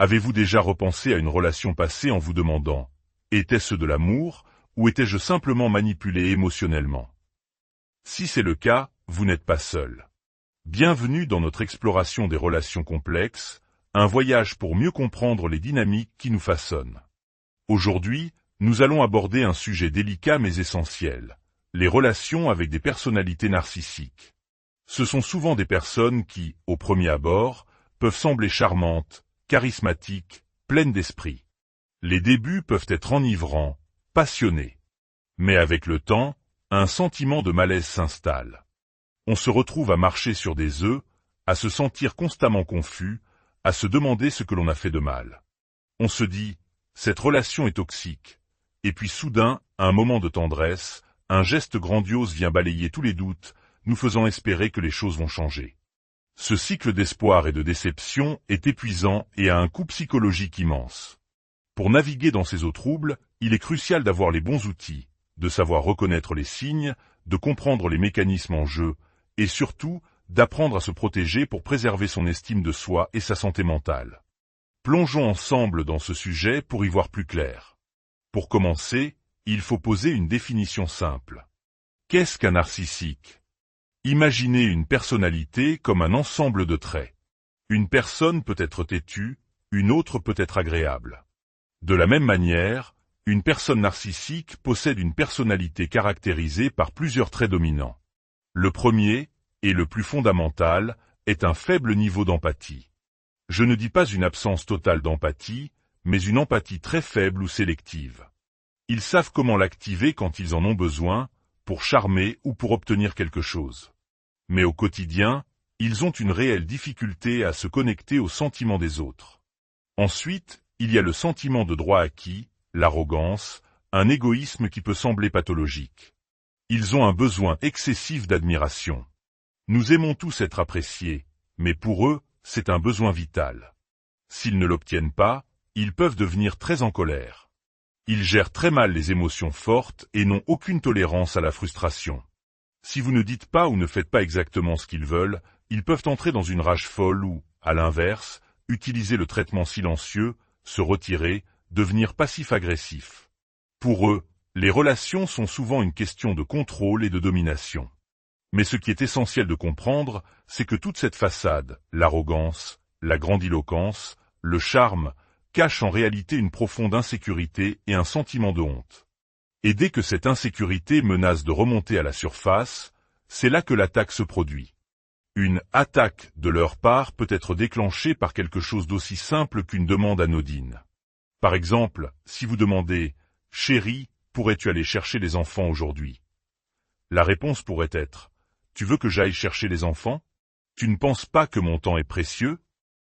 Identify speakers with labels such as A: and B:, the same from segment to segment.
A: Avez-vous déjà repensé à une relation passée en vous demandant « Était-ce de l'amour ou étais-je simplement manipulé émotionnellement ?» Si c'est le cas, vous n'êtes pas seul. Bienvenue dans notre exploration des relations complexes, un voyage pour mieux comprendre les dynamiques qui nous façonnent. Aujourd'hui, nous allons aborder un sujet délicat mais essentiel, les relations avec des personnalités narcissiques. Ce sont souvent des personnes qui, au premier abord, peuvent sembler charmantes, charismatiques, pleines d'esprit. Les débuts peuvent être enivrants, passionnés. Mais avec le temps, un sentiment de malaise s'installe. On se retrouve à marcher sur des œufs, à se sentir constamment confus, à se demander ce que l'on a fait de mal. On se dit, cette relation est toxique. Et puis soudain, un moment de tendresse, un geste grandiose vient balayer tous les doutes, nous faisant espérer que les choses vont changer. Ce cycle d'espoir et de déception est épuisant et a un coût psychologique immense. Pour naviguer dans ces eaux troubles, il est crucial d'avoir les bons outils, de savoir reconnaître les signes, de comprendre les mécanismes en jeu, et surtout, d'apprendre à se protéger pour préserver son estime de soi et sa santé mentale. Plongeons ensemble dans ce sujet pour y voir plus clair. Pour commencer, il faut poser une définition simple. Qu'est-ce qu'un narcissique ? Imaginez une personnalité comme un ensemble de traits. Une personne peut être têtue, une autre peut être agréable. De la même manière, une personne narcissique possède une personnalité caractérisée par plusieurs traits dominants. Le premier, et le plus fondamental, est un faible niveau d'empathie. Je ne dis pas une absence totale d'empathie, mais une empathie très faible ou sélective. Ils savent comment l'activer quand ils en ont besoin, pour charmer ou pour obtenir quelque chose. Mais au quotidien, ils ont une réelle difficulté à se connecter aux sentiments des autres. Ensuite, il y a le sentiment de droit acquis, l'arrogance, un égoïsme qui peut sembler pathologique. Ils ont un besoin excessif d'admiration. Nous aimons tous être appréciés, mais pour eux, c'est un besoin vital. S'ils ne l'obtiennent pas, ils peuvent devenir très en colère. Ils gèrent très mal les émotions fortes et n'ont aucune tolérance à la frustration. Si vous ne dites pas ou ne faites pas exactement ce qu'ils veulent, ils peuvent entrer dans une rage folle ou, à l'inverse, utiliser le traitement silencieux, se retirer, devenir passif-agressif. Pour eux, les relations sont souvent une question de contrôle et de domination. Mais ce qui est essentiel de comprendre, c'est que toute cette façade, l'arrogance, la grandiloquence, le charme, cache en réalité une profonde insécurité et un sentiment de honte. Et dès que cette insécurité menace de remonter à la surface, c'est là que l'attaque se produit. Une attaque de leur part peut être déclenchée par quelque chose d'aussi simple qu'une demande anodine. Par exemple, si vous demandez « Chérie, pourrais-tu aller chercher les enfants aujourd'hui ?» La réponse pourrait être « Tu veux que j'aille chercher les enfants ? Tu ne penses pas que mon temps est précieux ?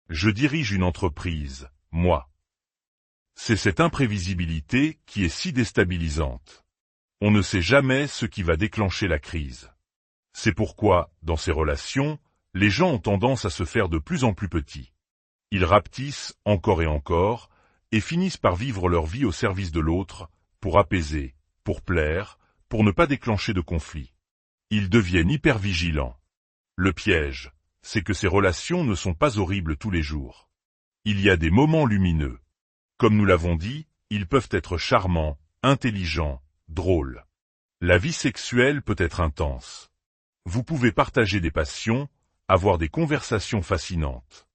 A: Je dirige une entreprise, moi. » C'est cette imprévisibilité qui est si déstabilisante. On ne sait jamais ce qui va déclencher la crise. C'est pourquoi, dans ces relations, les gens ont tendance à se faire de plus en plus petits. Ils rapetissent encore et encore, et finissent par vivre leur vie au service de l'autre, pour apaiser, pour plaire, pour ne pas déclencher de conflit. Ils deviennent hyper vigilants. Le piège, c'est que ces relations ne sont pas horribles tous les jours. Il y a des moments lumineux. Comme nous l'avons dit, ils peuvent être charmants, intelligents, drôles. La vie sexuelle peut être intense. Vous pouvez partager des passions, avoir des conversations fascinantes.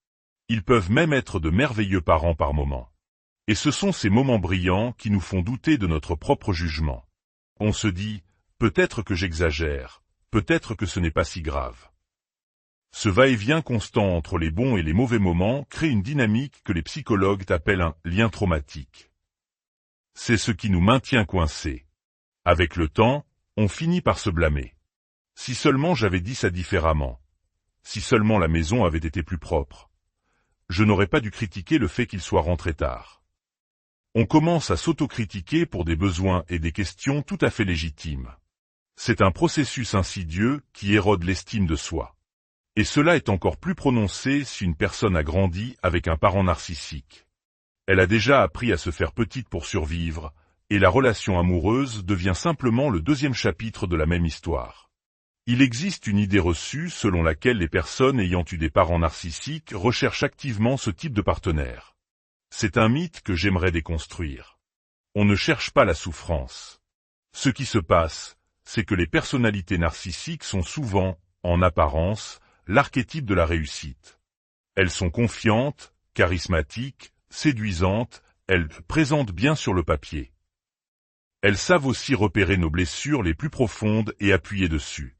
A: Ils peuvent même être de merveilleux parents par moments. Et ce sont ces moments brillants qui nous font douter de notre propre jugement. On se dit, peut-être que j'exagère, peut-être que ce n'est pas si grave. Ce va-et-vient constant entre les bons et les mauvais moments crée une dynamique que les psychologues appellent un lien traumatique. C'est ce qui nous maintient coincés. Avec le temps, on finit par se blâmer. Si seulement j'avais dit ça différemment. Si seulement la maison avait été plus propre. Je n'aurais pas dû critiquer le fait qu'il soit rentré tard. On commence à s'autocritiquer pour des besoins et des questions tout à fait légitimes. C'est un processus insidieux qui érode l'estime de soi. Et cela est encore plus prononcé si une personne a grandi avec un parent narcissique. Elle a déjà appris à se faire petite pour survivre, et la relation amoureuse devient simplement le deuxième chapitre de la même histoire. Il existe une idée reçue selon laquelle les personnes ayant eu des parents narcissiques recherchent activement ce type de partenaire. C'est un mythe que j'aimerais déconstruire. On ne cherche pas la souffrance. Ce qui se passe, c'est que les personnalités narcissiques sont souvent, en apparence, l'archétype de la réussite. Elles sont confiantes, charismatiques, séduisantes, elles présentent bien sur le papier. Elles savent aussi repérer nos blessures les plus profondes et appuyer dessus.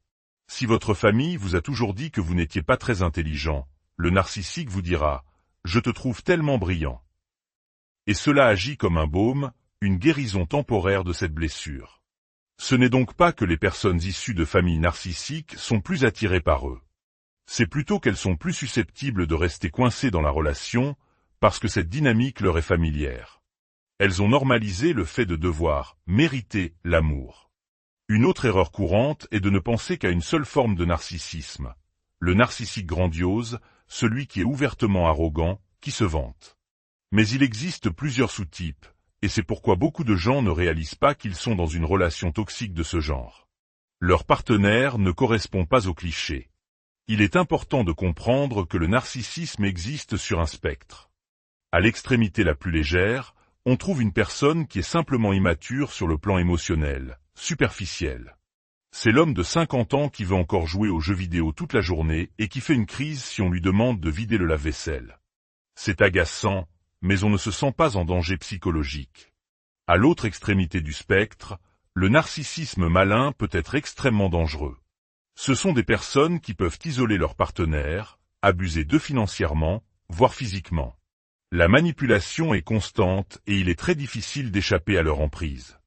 A: Si votre famille vous a toujours dit que vous n'étiez pas très intelligent, le narcissique vous dira « Je te trouve tellement brillant ». Et cela agit comme un baume, une guérison temporaire de cette blessure. Ce n'est donc pas que les personnes issues de familles narcissiques sont plus attirées par eux. C'est plutôt qu'elles sont plus susceptibles de rester coincées dans la relation, parce que cette dynamique leur est familière. Elles ont normalisé le fait de devoir mériter l'amour. Une autre erreur courante est de ne penser qu'à une seule forme de narcissisme, le narcissique grandiose, celui qui est ouvertement arrogant, qui se vante. Mais il existe plusieurs sous-types, et c'est pourquoi beaucoup de gens ne réalisent pas qu'ils sont dans une relation toxique de ce genre. Leur partenaire ne correspond pas au cliché. Il est important de comprendre que le narcissisme existe sur un spectre. À l'extrémité la plus légère, on trouve une personne qui est simplement immature sur le plan émotionnel, superficiel. C'est l'homme de 50 ans qui veut encore jouer aux jeux vidéo toute la journée et qui fait une crise si on lui demande de vider le lave-vaisselle. C'est agaçant, mais on ne se sent pas en danger psychologique. À l'autre extrémité du spectre, le narcissisme malin peut être extrêmement dangereux. Ce sont des personnes qui peuvent isoler leur partenaire, abuser d'eux financièrement, voire physiquement. La manipulation est constante et il est très difficile d'échapper à leur emprise.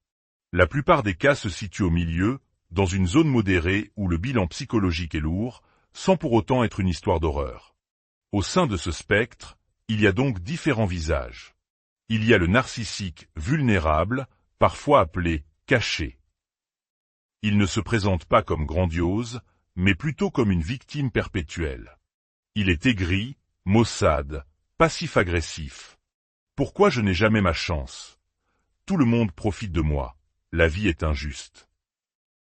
A: La plupart des cas se situent au milieu, dans une zone modérée où le bilan psychologique est lourd, sans pour autant être une histoire d'horreur. Au sein de ce spectre, il y a donc différents visages. Il y a le narcissique vulnérable, parfois appelé caché. Il ne se présente pas comme grandiose, mais plutôt comme une victime perpétuelle. Il est aigri, maussade, passif-agressif. Pourquoi je n'ai jamais ma chance? Tout le monde profite de moi. La vie est injuste.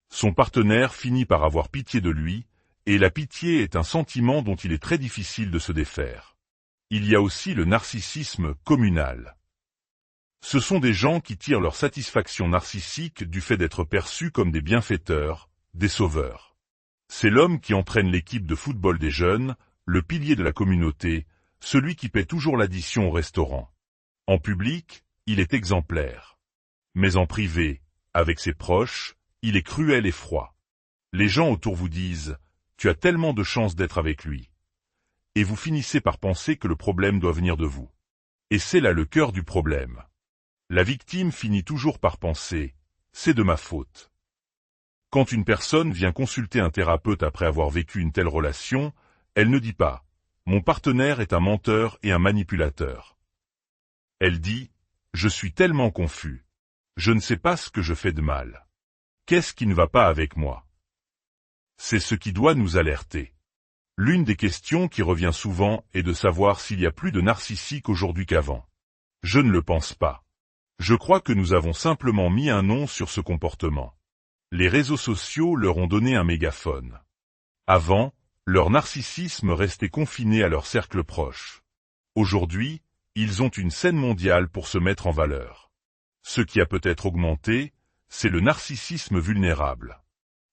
A: Son partenaire finit par avoir pitié de lui, et la pitié est un sentiment dont il est très difficile de se défaire. Il y a aussi le narcissisme communal. Ce sont des gens qui tirent leur satisfaction narcissique du fait d'être perçus comme des bienfaiteurs, des sauveurs. C'est l'homme qui entraîne l'équipe de football des jeunes, le pilier de la communauté, celui qui paie toujours l'addition au restaurant. En public, il est exemplaire. Mais en privé, avec ses proches, il est cruel et froid. Les gens autour vous disent « Tu as tellement de chance d'être avec lui ». Et vous finissez par penser que le problème doit venir de vous. Et c'est là le cœur du problème. La victime finit toujours par penser « C'est de ma faute ». Quand une personne vient consulter un thérapeute après avoir vécu une telle relation, elle ne dit pas « Mon partenaire est un menteur et un manipulateur ». Elle dit « Je suis tellement confus. Je ne sais pas ce que je fais de mal. Qu'est-ce qui ne va pas avec moi ?» C'est ce qui doit nous alerter. L'une des questions qui revient souvent est de savoir s'il y a plus de narcissiques aujourd'hui qu'avant. Je ne le pense pas. Je crois que nous avons simplement mis un nom sur ce comportement. Les réseaux sociaux leur ont donné un mégaphone. Avant, leur narcissisme restait confiné à leur cercle proche. Aujourd'hui, ils ont une scène mondiale pour se mettre en valeur. Ce qui a peut-être augmenté, c'est le narcissisme vulnérable.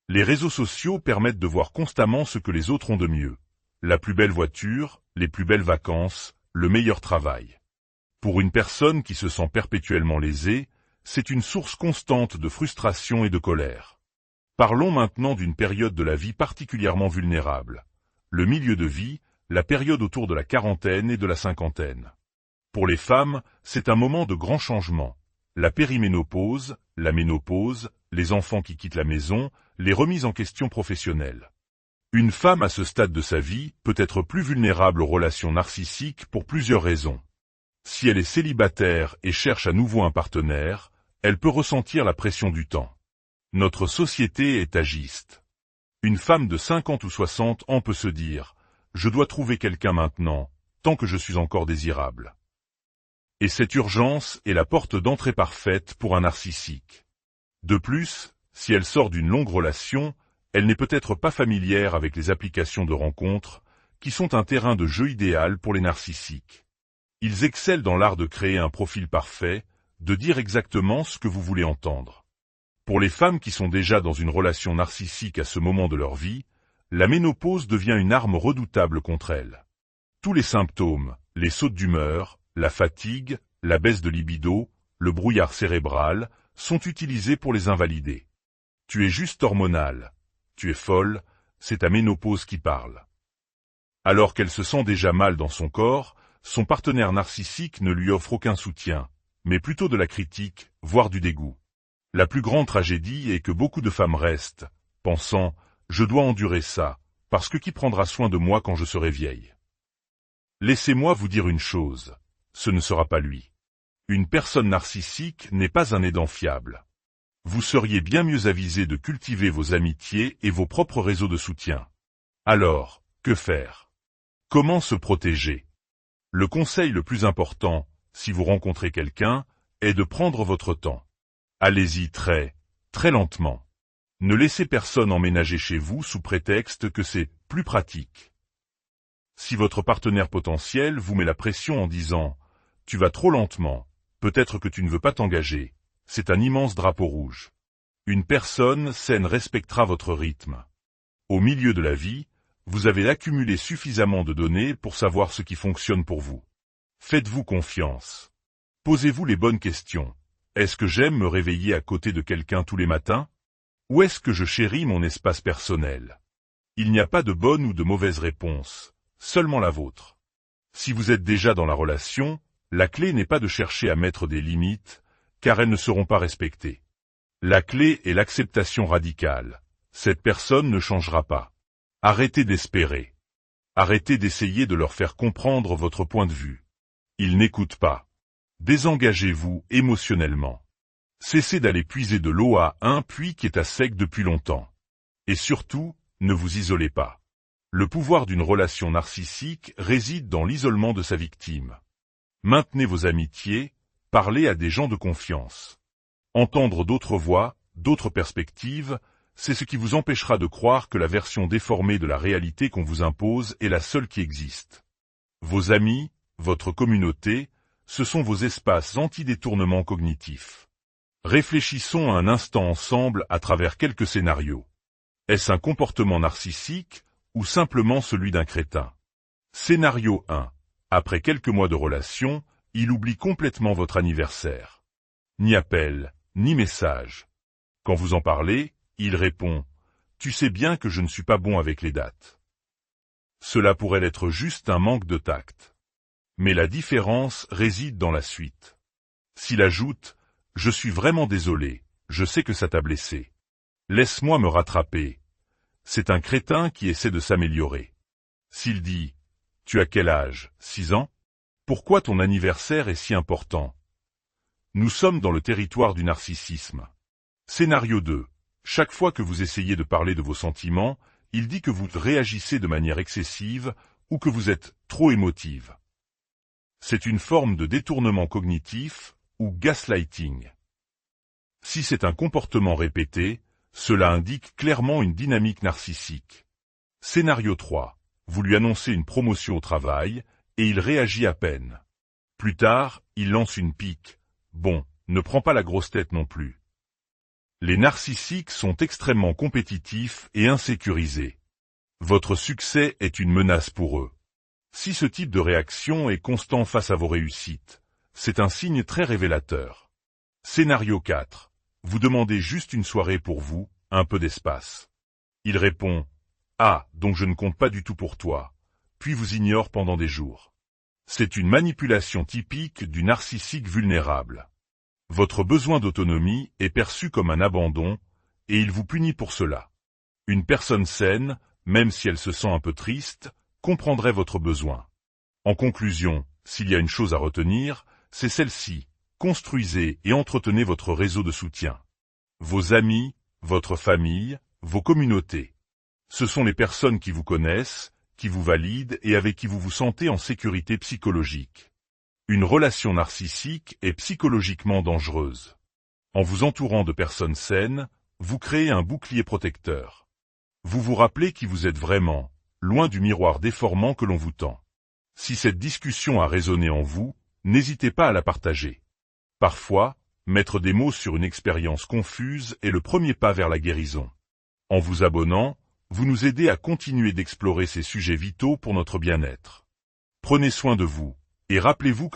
A: Les réseaux sociaux permettent de voir constamment ce que les autres ont de mieux. La plus belle voiture, les plus belles vacances, le meilleur travail. Pour une personne qui se sent perpétuellement lésée, c'est une source constante de frustration et de colère. Parlons maintenant d'une période de la vie particulièrement vulnérable. Le milieu de vie, la période autour de la quarantaine et de la cinquantaine. Pour les femmes, c'est un moment de grand changement. La périménopause, la ménopause, les enfants qui quittent la maison, les remises en question professionnelles. Une femme à ce stade de sa vie peut être plus vulnérable aux relations narcissiques pour plusieurs raisons. Si elle est célibataire et cherche à nouveau un partenaire, elle peut ressentir la pression du temps. Notre société est agiste. Une femme de 50 ou 60 ans peut se dire « Je dois trouver quelqu'un maintenant, tant que je suis encore désirable ». Et cette urgence est la porte d'entrée parfaite pour un narcissique. De plus, si elle sort d'une longue relation, elle n'est peut-être pas familière avec les applications de rencontres, qui sont un terrain de jeu idéal pour les narcissiques. Ils excellent dans l'art de créer un profil parfait, de dire exactement ce que vous voulez entendre. Pour les femmes qui sont déjà dans une relation narcissique à ce moment de leur vie, la ménopause devient une arme redoutable contre elles. Tous les symptômes, les sautes d'humeur, la fatigue, la baisse de libido, le brouillard cérébral, sont utilisés pour les invalider. Tu es juste hormonale, tu es folle, c'est ta ménopause qui parle. Alors qu'elle se sent déjà mal dans son corps, son partenaire narcissique ne lui offre aucun soutien, mais plutôt de la critique, voire du dégoût. La plus grande tragédie est que beaucoup de femmes restent, pensant « je dois endurer ça, parce que qui prendra soin de moi quand je serai vieille ?» Laissez-moi vous dire une chose, ce ne sera pas lui. Une personne narcissique n'est pas un aidant fiable. Vous seriez bien mieux avisé de cultiver vos amitiés et vos propres réseaux de soutien. Alors, que faire? Comment se protéger? Le conseil le plus important, si vous rencontrez quelqu'un, est de prendre votre temps. Allez-y très lentement. Ne laissez personne emménager chez vous sous prétexte que c'est plus pratique. Si votre partenaire potentiel vous met la pression en disant « tu vas trop lentement, peut-être que tu ne veux pas t'engager », c'est un immense drapeau rouge. Une personne saine respectera votre rythme. Au milieu de la vie, vous avez accumulé suffisamment de données pour savoir ce qui fonctionne pour vous. Faites-vous confiance. Posez-vous les bonnes questions. Est-ce que j'aime me réveiller à côté de quelqu'un tous les matins? Ou est-ce que je chéris mon espace personnel? Il n'y a pas de bonne ou de mauvaise réponse, seulement la vôtre. Si vous êtes déjà dans la relation, la clé n'est pas de chercher à mettre des limites, car elles ne seront pas respectées. La clé est l'acceptation radicale. Cette personne ne changera pas. Arrêtez d'espérer. Arrêtez d'essayer de leur faire comprendre votre point de vue. Ils n'écoutent pas. Désengagez-vous émotionnellement. Cessez d'aller puiser de l'eau à un puits qui est à sec depuis longtemps. Et surtout, ne vous isolez pas. Le pouvoir d'une relation narcissique réside dans l'isolement de sa victime. Maintenez vos amitiés, parlez à des gens de confiance. Entendre d'autres voix, d'autres perspectives, c'est ce qui vous empêchera de croire que la version déformée de la réalité qu'on vous impose est la seule qui existe. Vos amis, votre communauté, ce sont vos espaces anti-détournement cognitif. Réfléchissons un instant ensemble à travers quelques scénarios. Est-ce un comportement narcissique ou simplement celui d'un crétin? Scénario 1. Après quelques mois de relation, il oublie complètement votre anniversaire. Ni appel, ni message. Quand vous en parlez, il répond « Tu sais bien que je ne suis pas bon avec les dates. » Cela pourrait être juste un manque de tact. Mais la différence réside dans la suite. S'il ajoute « Je suis vraiment désolé, je sais que ça t'a blessé. Laisse-moi me rattraper. » C'est un crétin qui essaie de s'améliorer. S'il dit « Tu as quel âge, 6 ans? Pourquoi ton anniversaire est si important ?» Nous sommes dans le territoire du narcissisme. Scénario 2. Chaque fois que vous essayez de parler de vos sentiments, il dit que vous réagissez de manière excessive ou que vous êtes trop émotive. C'est une forme de détournement cognitif ou gaslighting. Si c'est un comportement répété, cela indique clairement une dynamique narcissique. Scénario 3. Vous lui annoncez une promotion au travail et il réagit à peine. Plus tard, il lance une pique. Bon, ne prends pas la grosse tête non plus. Les narcissiques sont extrêmement compétitifs et insécurisés. Votre succès est une menace pour eux. Si ce type de réaction est constant face à vos réussites, c'est un signe très révélateur. Scénario 4. Vous demandez juste une soirée pour vous, un peu d'espace. Il répond « Ah, donc je ne compte pas du tout pour toi », puis vous ignore pendant des jours. C'est une manipulation typique du narcissique vulnérable. Votre besoin d'autonomie est perçu comme un abandon, et il vous punit pour cela. Une personne saine, même si elle se sent un peu triste, comprendrait votre besoin. En conclusion, s'il y a une chose à retenir, c'est celle-ci. Construisez et entretenez votre réseau de soutien. Vos amis, votre famille, vos communautés. Ce sont les personnes qui vous connaissent, qui vous valident et avec qui vous vous sentez en sécurité psychologique. Une relation narcissique est psychologiquement dangereuse. En vous entourant de personnes saines, vous créez un bouclier protecteur. Vous vous rappelez qui vous êtes vraiment, loin du miroir déformant que l'on vous tend. Si cette discussion a résonné en vous, n'hésitez pas à la partager. Parfois, mettre des mots sur une expérience confuse est le premier pas vers la guérison. En vous abonnant, vous nous aidez à continuer d'explorer ces sujets vitaux pour notre bien-être. Prenez soin de vous, et rappelez-vous que